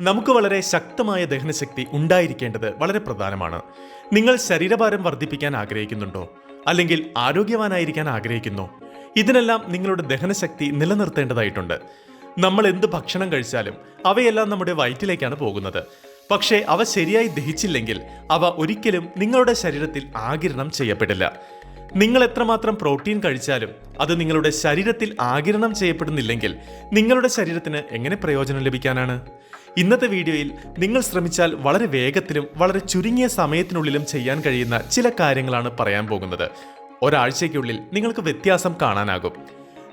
നമുക്ക് വളരെ ശക്തമായ ദഹനശക്തി ഉണ്ടായിരിക്കേണ്ടത് വളരെ പ്രധാനമാണ്. നിങ്ങൾ ശരീരഭാരം വർദ്ധിപ്പിക്കാൻ ആഗ്രഹിക്കുന്നുണ്ടോ? അല്ലെങ്കിൽ ആരോഗ്യവാനായിരിക്കാൻ ആഗ്രഹിക്കുന്നോ? ഇതിനെല്ലാം നിങ്ങളുടെ ദഹനശക്തി നിലനിർത്തേണ്ടതായിട്ടുണ്ട്. നമ്മൾ എന്ത് ഭക്ഷണം കഴിച്ചാലും അവയെല്ലാം നമ്മുടെ വയറ്റിലേക്കാണ് പോകുന്നത്. പക്ഷേ അവ ശരിയായി ദഹിച്ചില്ലെങ്കിൽ അവ ഒരിക്കലും നിങ്ങളുടെ ശരീരത്തിൽ ആഗിരണം ചെയ്യപ്പെടില്ല. നിങ്ങൾ എത്രമാത്രം പ്രോട്ടീൻ കഴിച്ചാലും അത് നിങ്ങളുടെ ശരീരത്തിൽ ആഗിരണം ചെയ്യപ്പെടുന്നില്ലെങ്കിൽ നിങ്ങളുടെ ശരീരത്തിന് എങ്ങനെ പ്രയോജനം ലഭിക്കാനാണ്? ഇന്നത്തെ വീഡിയോയിൽ നിങ്ങൾ ശ്രമിച്ചാൽ വളരെ വേഗത്തിലും വളരെ ചുരുങ്ങിയ സമയത്തിനുള്ളിലും ചെയ്യാൻ കഴിയുന്ന ചില കാര്യങ്ങളാണ് പറയാൻ പോകുന്നത്. ഒരാഴ്ചയ്ക്കുള്ളിൽ നിങ്ങൾക്ക് വ്യത്യാസം കാണാനാകും.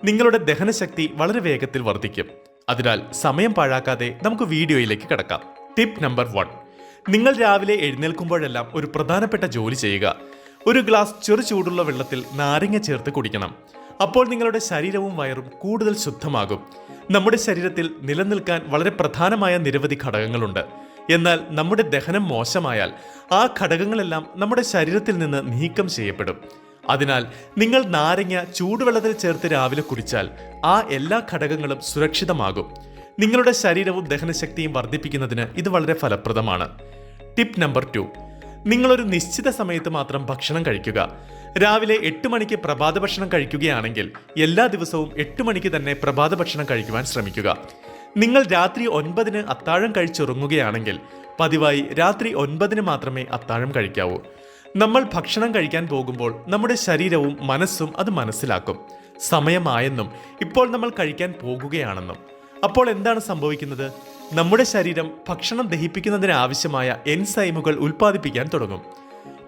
നിങ്ങളുടെ ദഹനശക്തി വളരെ വേഗത്തിൽ വർദ്ധിക്കും. അതിനാൽ സമയം പാഴാക്കാതെ നമുക്ക് വീഡിയോയിലേക്ക് കടക്കാം. Tip number 1. നിങ്ങൾ രാവിലെ എഴുന്നേൽക്കുമ്പോഴെല്ലാം ഒരു പ്രധാനപ്പെട്ട ജോലി ചെയ്യുക. ഒരു ഗ്ലാസ് ചെറു ചൂടുള്ള വെള്ളത്തിൽ നാരങ്ങ ചേർത്ത് കുടിക്കണം. അപ്പോൾ നിങ്ങളുടെ ശരീരവും വയറും കൂടുതൽ ശുദ്ധമാകും. നമ്മുടെ ശരീരത്തിൽ നിലനിൽക്കാൻ വളരെ പ്രധാനമായ നിരവധി ഘടകങ്ങളുണ്ട്. എന്നാൽ നമ്മുടെ ദഹനം മോശമായാൽ ആ ഘടകങ്ങളെല്ലാം നമ്മുടെ ശരീരത്തിൽ നിന്ന് നീക്കം ചെയ്യപ്പെടും. അതിനാൽ നിങ്ങൾ നാരങ്ങ ചൂടുവെള്ളത്തിൽ ചേർത്ത് രാവിലെ കുടിച്ചാൽ ആ എല്ലാ ഘടകങ്ങളും സുരക്ഷിതമാകും. നിങ്ങളുടെ ശരീരവും ദഹനശക്തിയും വർദ്ധിപ്പിക്കുന്നതിന് ഇത് വളരെ ഫലപ്രദമാണ്. Tip number 2. നിങ്ങളൊരു നിശ്ചിത സമയത്ത് മാത്രം ഭക്ഷണം കഴിക്കുക. രാവിലെ 8 മണിക്ക് പ്രഭാത ഭക്ഷണം കഴിക്കുകയാണെങ്കിൽ എല്ലാ ദിവസവും 8 മണിക്ക് തന്നെ പ്രഭാത ഭക്ഷണം കഴിക്കുവാൻ ശ്രമിക്കുക. നിങ്ങൾ രാത്രി 9-ന് അത്താഴം കഴിച്ചുറങ്ങുകയാണെങ്കിൽ പതിവായി രാത്രി 9-ന് മാത്രമേ അത്താഴം കഴിക്കാവൂ. നമ്മൾ ഭക്ഷണം കഴിക്കാൻ പോകുമ്പോൾ നമ്മുടെ ശരീരവും മനസ്സും അത് മനസ്സിലാക്കും. സമയമായെന്നും ഇപ്പോൾ നമ്മൾ കഴിക്കാൻ പോകുകയാണെന്നും. അപ്പോൾ എന്താണ് സംഭവിക്കുന്നത്? നമ്മുടെ ശരീരം ഭക്ഷണം ദഹിപ്പിക്കുന്നതിന് ആവശ്യമായ എൻസൈമുകൾ ഉൽപ്പാദിപ്പിക്കാൻ തുടങ്ങും.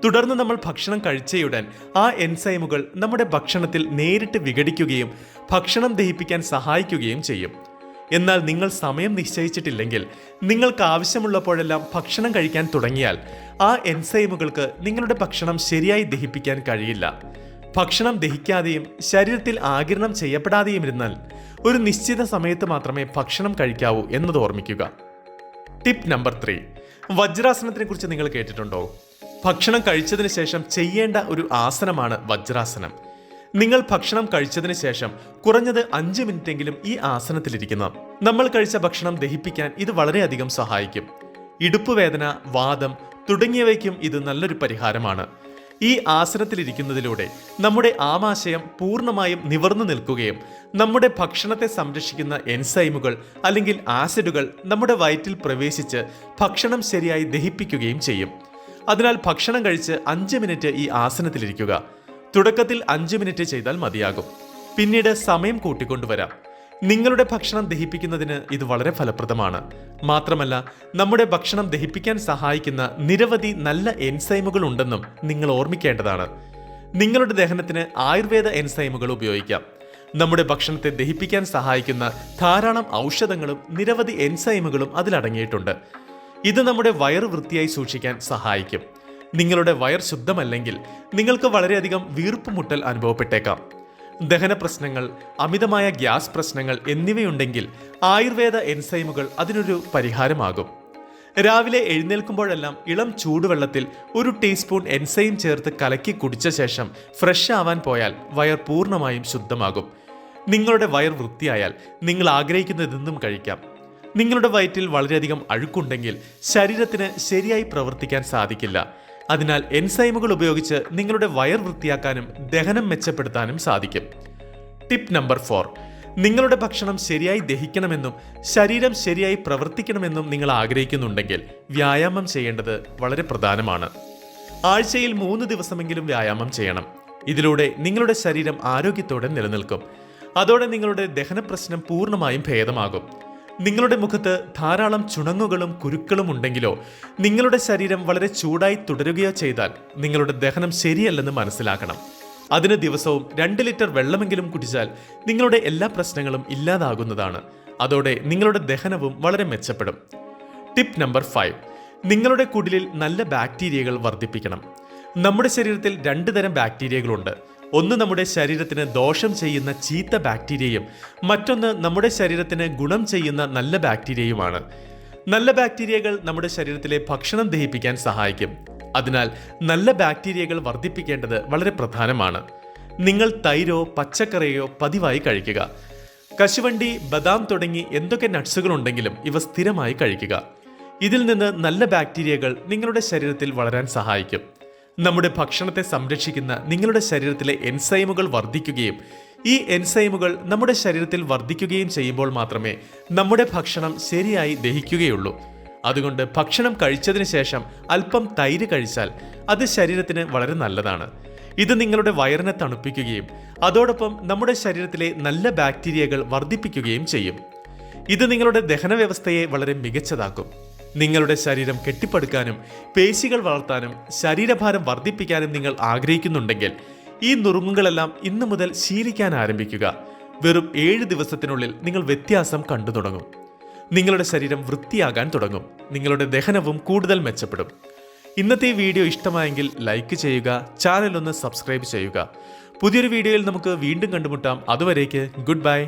തുടർന്ന് നമ്മൾ ഭക്ഷണം കഴിച്ചയുടൻ ആ എൻസൈമുകൾ നമ്മുടെ ഭക്ഷണത്തിൽ നേരിട്ട് വിഘടിക്കുകയും ഭക്ഷണം ദഹിപ്പിക്കാൻ സഹായിക്കുകയും ചെയ്യും. എന്നാൽ നിങ്ങൾ സമയം നിശ്ചയിച്ചിട്ടില്ലെങ്കിൽ നിങ്ങൾക്ക് ആവശ്യമുള്ളപ്പോഴെല്ലാം ഭക്ഷണം കഴിക്കാൻ തുടങ്ങിയാൽ ആ എൻസൈമുകൾക്ക് നിങ്ങളുടെ ഭക്ഷണം ശരിയായി ദഹിപ്പിക്കാൻ കഴിയില്ല. ഭക്ഷണം ദഹിക്കാതെയും ശരീരത്തിൽ ആഗിരണം ചെയ്യപ്പെടാതെയും ഇരുന്നാൽ ഒരു നിശ്ചിത സമയത്ത് മാത്രമേ ഭക്ഷണം കഴിക്കാവൂ എന്നത് ഓർമ്മിക്കുക. Tip number 3. വജ്രാസനത്തിനെ കുറിച്ച് നിങ്ങൾ കേട്ടിട്ടുണ്ടോ? ഭക്ഷണം കഴിച്ചതിന് ശേഷം ചെയ്യേണ്ട ഒരു ആസനമാണ് വജ്രാസനം. നിങ്ങൾ ഭക്ഷണം കഴിച്ചതിന് ശേഷം കുറഞ്ഞത് 5 മിനിറ്റെങ്കിലും ഈ ആസനത്തിലിരിക്കണം. നമ്മൾ കഴിച്ച ഭക്ഷണം ദഹിപ്പിക്കാൻ ഇത് വളരെയധികം സഹായിക്കും. ഇടുപ്പുവേദന, വാദം തുടങ്ങിയവയ്ക്കും ഇത് നല്ലൊരു പരിഹാരമാണ്. ഈ ആസനത്തിലിരിക്കുന്നതിലൂടെ നമ്മുടെ ആമാശയം പൂർണ്ണമായും നിവർന്നു നിൽക്കുകയും നമ്മുടെ ഭക്ഷണത്തെ സംരക്ഷിക്കുന്ന എൻസൈമുകൾ അല്ലെങ്കിൽ ആസിഡുകൾ നമ്മുടെ വയറ്റിൽ പ്രവേശിച്ച് ഭക്ഷണം ശരിയായി ദഹിപ്പിക്കുകയും ചെയ്യും. അതിനാൽ ഭക്ഷണം കഴിച്ച് 5 മിനിറ്റ് ഈ ആസനത്തിലിരിക്കുക. തുടക്കത്തിൽ 5 മിനിറ്റ് ചെയ്താൽ മതിയാകും. പിന്നീട് സമയം കൂട്ടിക്കൊണ്ടുവരാം. നിങ്ങളുടെ ഭക്ഷണം ദഹിപ്പിക്കുന്നതിന് ഇത് വളരെ ഫലപ്രദമാണ്. മാത്രമല്ല, നമ്മുടെ ഭക്ഷണം ദഹിപ്പിക്കാൻ സഹായിക്കുന്ന നിരവധി നല്ല എൻസൈമുകൾ ഉണ്ടെന്നും നിങ്ങൾ ഓർമ്മിക്കേണ്ടതാണ്. നിങ്ങളുടെ ദഹനത്തിന് ആയുർവേദ എൻസൈമുകൾ ഉപയോഗിക്കാം. നമ്മുടെ ഭക്ഷണത്തെ ദഹിപ്പിക്കാൻ സഹായിക്കുന്ന ധാരാളം ഔഷധങ്ങളും നിരവധി എൻസൈമുകളും അതിലടങ്ങിയിട്ടുണ്ട്. ഇത് നമ്മുടെ വയറ് വൃത്തിയായി സൂക്ഷിക്കാൻ സഹായിക്കും. നിങ്ങളുടെ വയർ ശുദ്ധമല്ലെങ്കിൽ നിങ്ങൾക്ക് വളരെയധികം വീർപ്പുമുട്ടൽ അനുഭവപ്പെട്ടേക്കാം. ദഹന പ്രശ്നങ്ങൾ, അമിതമായ ഗ്യാസ് പ്രശ്നങ്ങൾ എന്നിവയുണ്ടെങ്കിൽ ആയുർവേദ എൻസൈമുകൾ അതിനൊരു പരിഹാരമാകും. രാവിലെ എഴുന്നേൽക്കുമ്പോഴെല്ലാം ഇളം ചൂടുവെള്ളത്തിൽ 1 ടീസ്പൂൺ എൻസൈം ചേർത്ത് കലക്കി കുടിച്ച ശേഷം ഫ്രഷ് ആവാൻ പോയാൽ വയർ പൂർണ്ണമായും ശുദ്ധമാകും. നിങ്ങളുടെ വയർ വൃത്തിയായാൽ നിങ്ങൾ ആഗ്രഹിക്കുന്നതെന്തും കഴിക്കാം. നിങ്ങളുടെ വയറ്റിൽ വളരെയധികം അഴുക്കുണ്ടെങ്കിൽ ശരീരത്തിന് ശരിയായി പ്രവർത്തിക്കാൻ സാധിക്കില്ല. അതിനാൽ എൻസൈമുകൾ ഉപയോഗിച്ച് നിങ്ങളുടെ വയർ വൃത്തിയാക്കാനും ദഹനം മെച്ചപ്പെടുത്താനും സാധിക്കും. Tip number 4. നിങ്ങളുടെ ഭക്ഷണം ശരിയായി ദഹിക്കണമെന്നും ശരീരം ശരിയായി പ്രവർത്തിക്കണമെന്നും നിങ്ങൾ ആഗ്രഹിക്കുന്നുണ്ടെങ്കിൽ വ്യായാമം ചെയ്യേണ്ടത് വളരെ പ്രധാനമാണ്. ആഴ്ചയിൽ 3 ദിവസമെങ്കിലും വ്യായാമം ചെയ്യണം. ഇതിലൂടെ നിങ്ങളുടെ ശരീരം ആരോഗ്യത്തോടെ നിലനിൽക്കും. അതോടെ നിങ്ങളുടെ ദഹന പ്രശ്നം പൂർണ്ണമായും ഭേദമാകും. നിങ്ങളുടെ മുഖത്ത് ധാരാളം ചുണങ്ങുകളും കുരുക്കളും ഉണ്ടെങ്കിലോ നിങ്ങളുടെ ശരീരം വളരെ ചൂടായി തുടരുകയോ ചെയ്താൽ നിങ്ങളുടെ ദഹനം ശരിയല്ലെന്ന് മനസ്സിലാക്കണം. അതിന് ദിവസവും 2 ലിറ്റർ വെള്ളമെങ്കിലും കുടിച്ചാൽ നിങ്ങളുടെ എല്ലാ പ്രശ്നങ്ങളും ഇല്ലാതാകുന്നതാണ്. അതോടെ നിങ്ങളുടെ ദഹനവും വളരെ മെച്ചപ്പെടും. Tip number 5. നിങ്ങളുടെ കുടലിൽ നല്ല ബാക്ടീരിയകൾ വർദ്ധിപ്പിക്കണം. നമ്മുടെ ശരീരത്തിൽ 2 തരം ബാക്ടീരിയകളുണ്ട്. ഒന്ന് നമ്മുടെ ശരീരത്തിന് ദോഷം ചെയ്യുന്ന ചീത്ത ബാക്ടീരിയയും മറ്റൊന്ന് നമ്മുടെ ശരീരത്തിന് ഗുണം ചെയ്യുന്ന നല്ല ബാക്ടീരിയയുമാണ്. നല്ല ബാക്ടീരിയകൾ നമ്മുടെ ശരീരത്തിലെ ഭക്ഷണം ദഹിപ്പിക്കാൻ സഹായിക്കും. അതിനാൽ നല്ല ബാക്ടീരിയകൾ വർദ്ധിപ്പിക്കേണ്ടത് വളരെ പ്രധാനമാണ്. നിങ്ങൾ തൈരോ പച്ചക്കറിയോ പതിവായി കഴിക്കുക. കശുവണ്ടി, ബദാം തുടങ്ങി എന്തൊക്കെ നട്ട്സുകൾ ഉണ്ടെങ്കിലും ഇവ സ്ഥിരമായി കഴിക്കുക. ഇതിൽ നിന്ന് നല്ല ബാക്ടീരിയകൾ നിങ്ങളുടെ ശരീരത്തിൽ വളരാൻ സഹായിക്കും. നമ്മുടെ ഭക്ഷണത്തെ സംരക്ഷിക്കുന്ന നിങ്ങളുടെ ശരീരത്തിലെ എൻസൈമുകൾ വർദ്ധിക്കുകയും ഈ എൻസൈമുകൾ നമ്മുടെ ശരീരത്തിൽ വർദ്ധിക്കുകയും ചെയ്യുമ്പോൾ മാത്രമേ നമ്മുടെ ഭക്ഷണം ശരിയായി ദഹിക്കുകയുള്ളൂ. അതുകൊണ്ട് ഭക്ഷണം കഴിച്ചതിന് ശേഷം അല്പം തൈര് കഴിച്ചാൽ അത് ശരീരത്തിന് വളരെ നല്ലതാണ്. ഇത് നിങ്ങളുടെ വയറിനെ തണുപ്പിക്കുകയും അതോടൊപ്പം നമ്മുടെ ശരീരത്തിലെ നല്ല ബാക്ടീരിയകൾ വർദ്ധിപ്പിക്കുകയും ചെയ്യും. ഇത് നിങ്ങളുടെ ദഹന വ്യവസ്ഥയെ വളരെ മികച്ചതാക്കും. നിങ്ങളുടെ ശരീരം കെട്ടിപ്പടുക്കാനും പേശികൾ വളർത്താനും ശരീരഭാരം വർദ്ധിപ്പിക്കാനും നിങ്ങൾ ആഗ്രഹിക്കുന്നുണ്ടെങ്കിൽ ഈ നുറുങ്ങുകളെല്ലാം ഇന്നു മുതൽ ശീലിക്കാൻ ആരംഭിക്കുക. വെറും 7 ദിവസത്തിനുള്ളിൽ നിങ്ങൾ വ്യത്യാസം കണ്ടു തുടങ്ങും. നിങ്ങളുടെ ശരീരം വൃത്തിയാകാൻ തുടങ്ങും. നിങ്ങളുടെ ദഹനവും കൂടുതൽ മെച്ചപ്പെടും. ഇന്നത്തെ ഈ വീഡിയോ ഇഷ്ടമായെങ്കിൽ ലൈക്ക് ചെയ്യുക, ചാനൽ ഒന്ന് സബ്സ്ക്രൈബ് ചെയ്യുക. പുതിയൊരു വീഡിയോയിൽ നമുക്ക് വീണ്ടും കണ്ടുമുട്ടാം. അതുവരേക്ക് ഗുഡ് ബൈ.